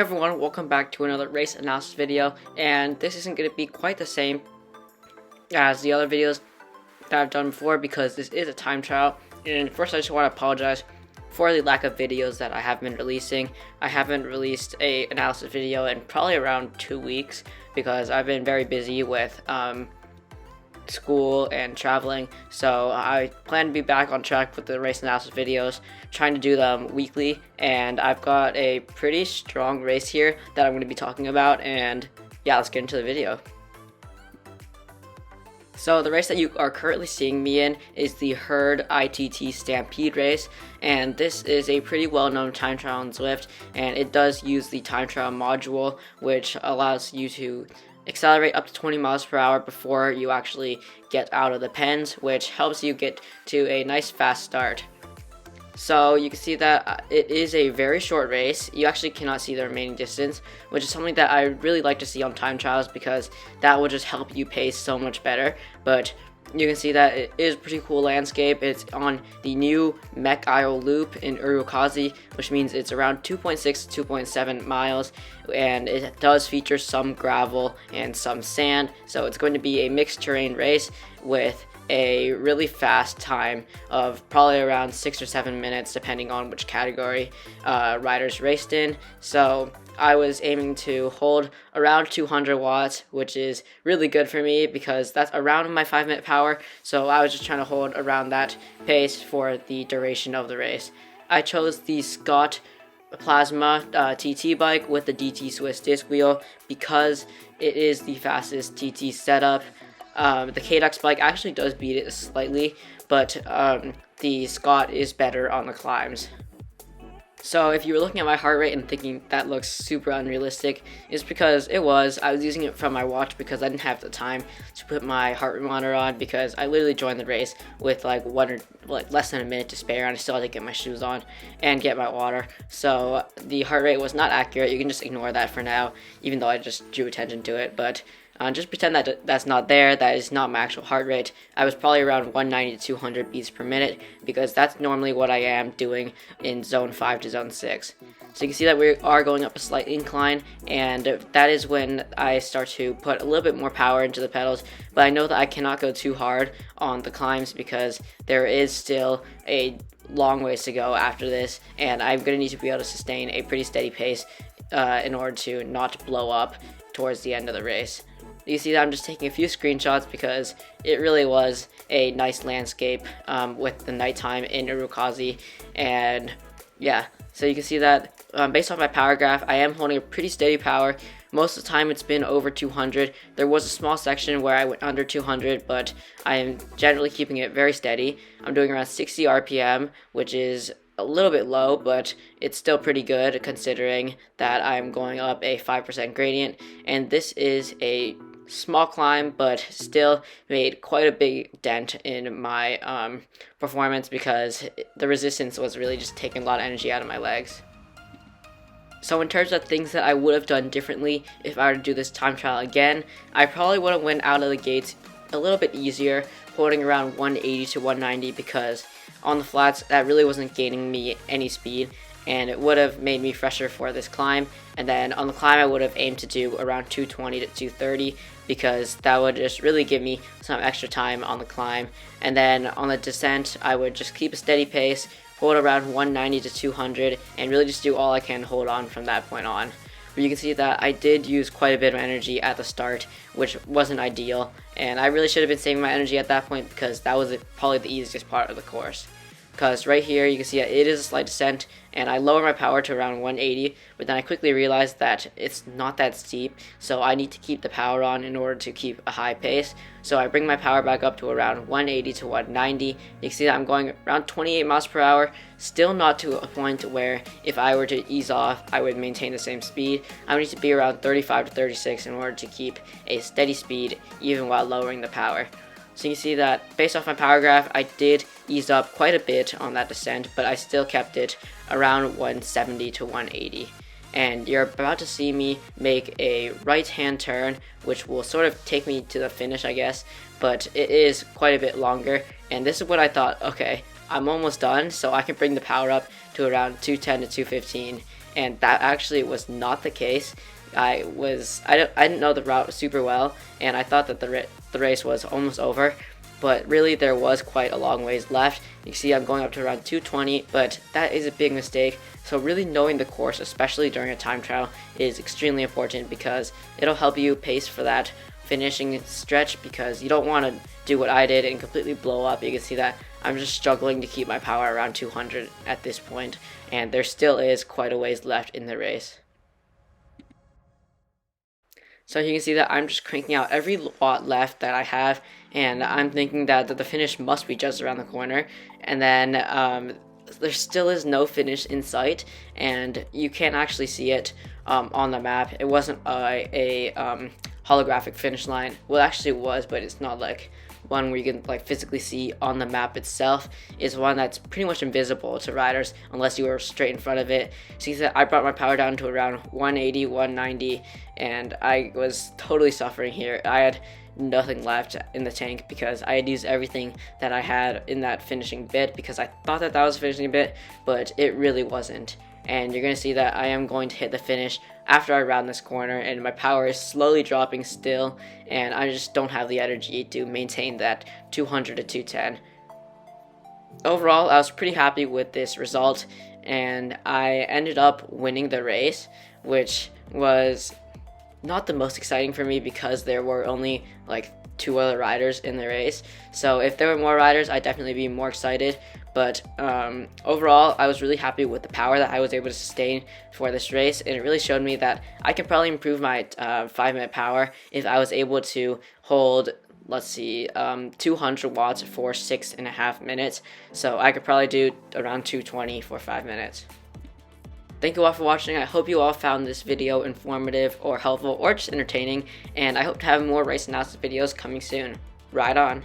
everyone, welcome back to another race analysis video, and this isn't going to be quite the same as the other videos that I've done before because this is a time trial. And first I just want to apologize for the lack of videos that I have been releasing. I haven't released a analysis video in probably around 2 weeks because I've been very busy with school and traveling, so I plan to be back on track with the race analysis videos, trying to do them weekly. And I've got a pretty strong race here that I'm going to be talking about, and yeah, let's get into the video. So the race that you are currently seeing me in is the Herd iTT Stampede race, and this is a pretty well-known time trial on Zwift, and it does use the time trial module, which allows you to accelerate up to 20 miles per hour before you actually get out of the pens, which helps you get to a nice fast start. So you can see that it is a very short race. You actually cannot see the remaining distance, which is something that I really like to see on time trials because that will just help you pace so much better. But you can see that it is a pretty cool landscape. It's on the new Mech Isle Loop in Urukazi, which means it's around 2.6 to 2.7 miles, and it does feature some gravel and some sand. So it's going to be a mixed terrain race with a really fast time of probably around 6 or 7 minutes depending on which category riders raced in. So I was aiming to hold around 200 watts, which is really good for me because that's around my 5-minute power. So I was just trying to hold around that pace for the duration of the race. I chose the Scott Plasma TT bike with the DT Swiss disc wheel because it is the fastest TT setup. The KDX bike actually does beat it slightly, but the Scott is better on the climbs. So if you were looking at my heart rate and thinking that looks super unrealistic, it's because I was using it from my watch because I didn't have the time to put my heart rate monitor on because I literally joined the race with like less than a minute to spare, and I still had to get my shoes on and get my water. So the heart rate was not accurate. You can just ignore that for now, even though I just drew attention to it. But just pretend that that's not there. That is not my actual heart rate. I was probably around 190 to 200 beats per minute because that's normally what I am doing in zone 5 to zone 6. So you can see that we are going up a slight incline, and that is when I start to put a little bit more power into the pedals. But I know that I cannot go too hard on the climbs because there is still a long ways to go after this, and I'm going to need to be able to sustain a pretty steady pace in order to not blow up towards the end of the race. You see that I'm just taking a few screenshots because it really was a nice landscape with the nighttime in Urukazi. And yeah, so you can see that based off my power graph, I am holding a pretty steady power. Most of the time it's been over 200. There was a small section where I went under 200, but I am generally keeping it very steady. I'm doing around 60 RPM, which is a little bit low, but it's still pretty good considering that I'm going up a 5% gradient. And this is a small climb, but still made quite a big dent in my performance because the resistance was really just taking a lot of energy out of my legs. So in terms of things that I would have done differently if I were to do this time trial again, I probably would have went out of the gates a little bit easier, holding around 180 to 190 because on the flats that really wasn't gaining me any speed, and it would have made me fresher for this climb. And then on the climb I would have aimed to do around 220 to 230 because that would just really give me some extra time on the climb. And then on the descent I would just keep a steady pace, hold around 190 to 200, and really just do all I can hold on from that point on. But you can see that I did use quite a bit of energy at the start, which wasn't ideal, and I really should have been saving my energy at that point because that was probably the easiest part of the course. Because right here you can see that it is a slight descent, and I lower my power to around 180, but then I quickly realized that it's not that steep, so I need to keep the power on in order to keep a high pace. So I bring my power back up to around 180 to 190. You can see that I'm going around 28 miles per hour, still not to a point where if I were to ease off I would maintain the same speed. I would need to be around 35 to 36 in order to keep a steady speed even while lowering the power. So you can see that based off my power graph, I did ease up quite a bit on that descent, but I still kept it around 170 to 180. And you're about to see me make a right-hand turn, which will sort of take me to the finish, I guess, but it is quite a bit longer. And this is what I thought, okay, I'm almost done, so I can bring the power up to around 210 to 215. and that actually was not the case. I didn't know the route super well, and I thought that the race was almost over, but really there was quite a long ways left. You can see I'm going up to around 220, but that is a big mistake. So really knowing the course, especially during a time trial, is extremely important because it'll help you pace for that finishing stretch, because you don't want to do what I did and completely blow up. You can see that I'm just struggling to keep my power around 200 at this point, and there still is quite a ways left in the race. So you can see that I'm just cranking out every watt left that I have, and I'm thinking that the finish must be just around the corner, and then there still is no finish in sight, and you can't actually see it on the map. It wasn't a holographic finish line. Well, it actually was, but it's not like one where you can like physically see on the map itself. Is one that's pretty much invisible to riders unless you are straight in front of it. So you see that I brought my power down to around 180, 190, and I was totally suffering here. I had nothing left in the tank because I had used everything that I had in that finishing bit, because I thought that was a finishing bit, but it really wasn't. And you're going to see that I am going to hit the finish after I round this corner, and my power is slowly dropping still, and I just don't have the energy to maintain that 200 to 210. Overall, I was pretty happy with this result, and I ended up winning the race, which was not the most exciting for me because there were only like 2 other riders in the race. So if there were more riders, I'd definitely be more excited. But overall, I was really happy with the power that I was able to sustain for this race, and it really showed me that I could probably improve my 5-minute power if I was able to hold, let's see, 200 watts for 6.5 minutes. So I could probably do around 220 for 5 minutes. Thank you all for watching. I hope you all found this video informative or helpful or just entertaining, and I hope to have more race analysis videos coming soon. Ride on!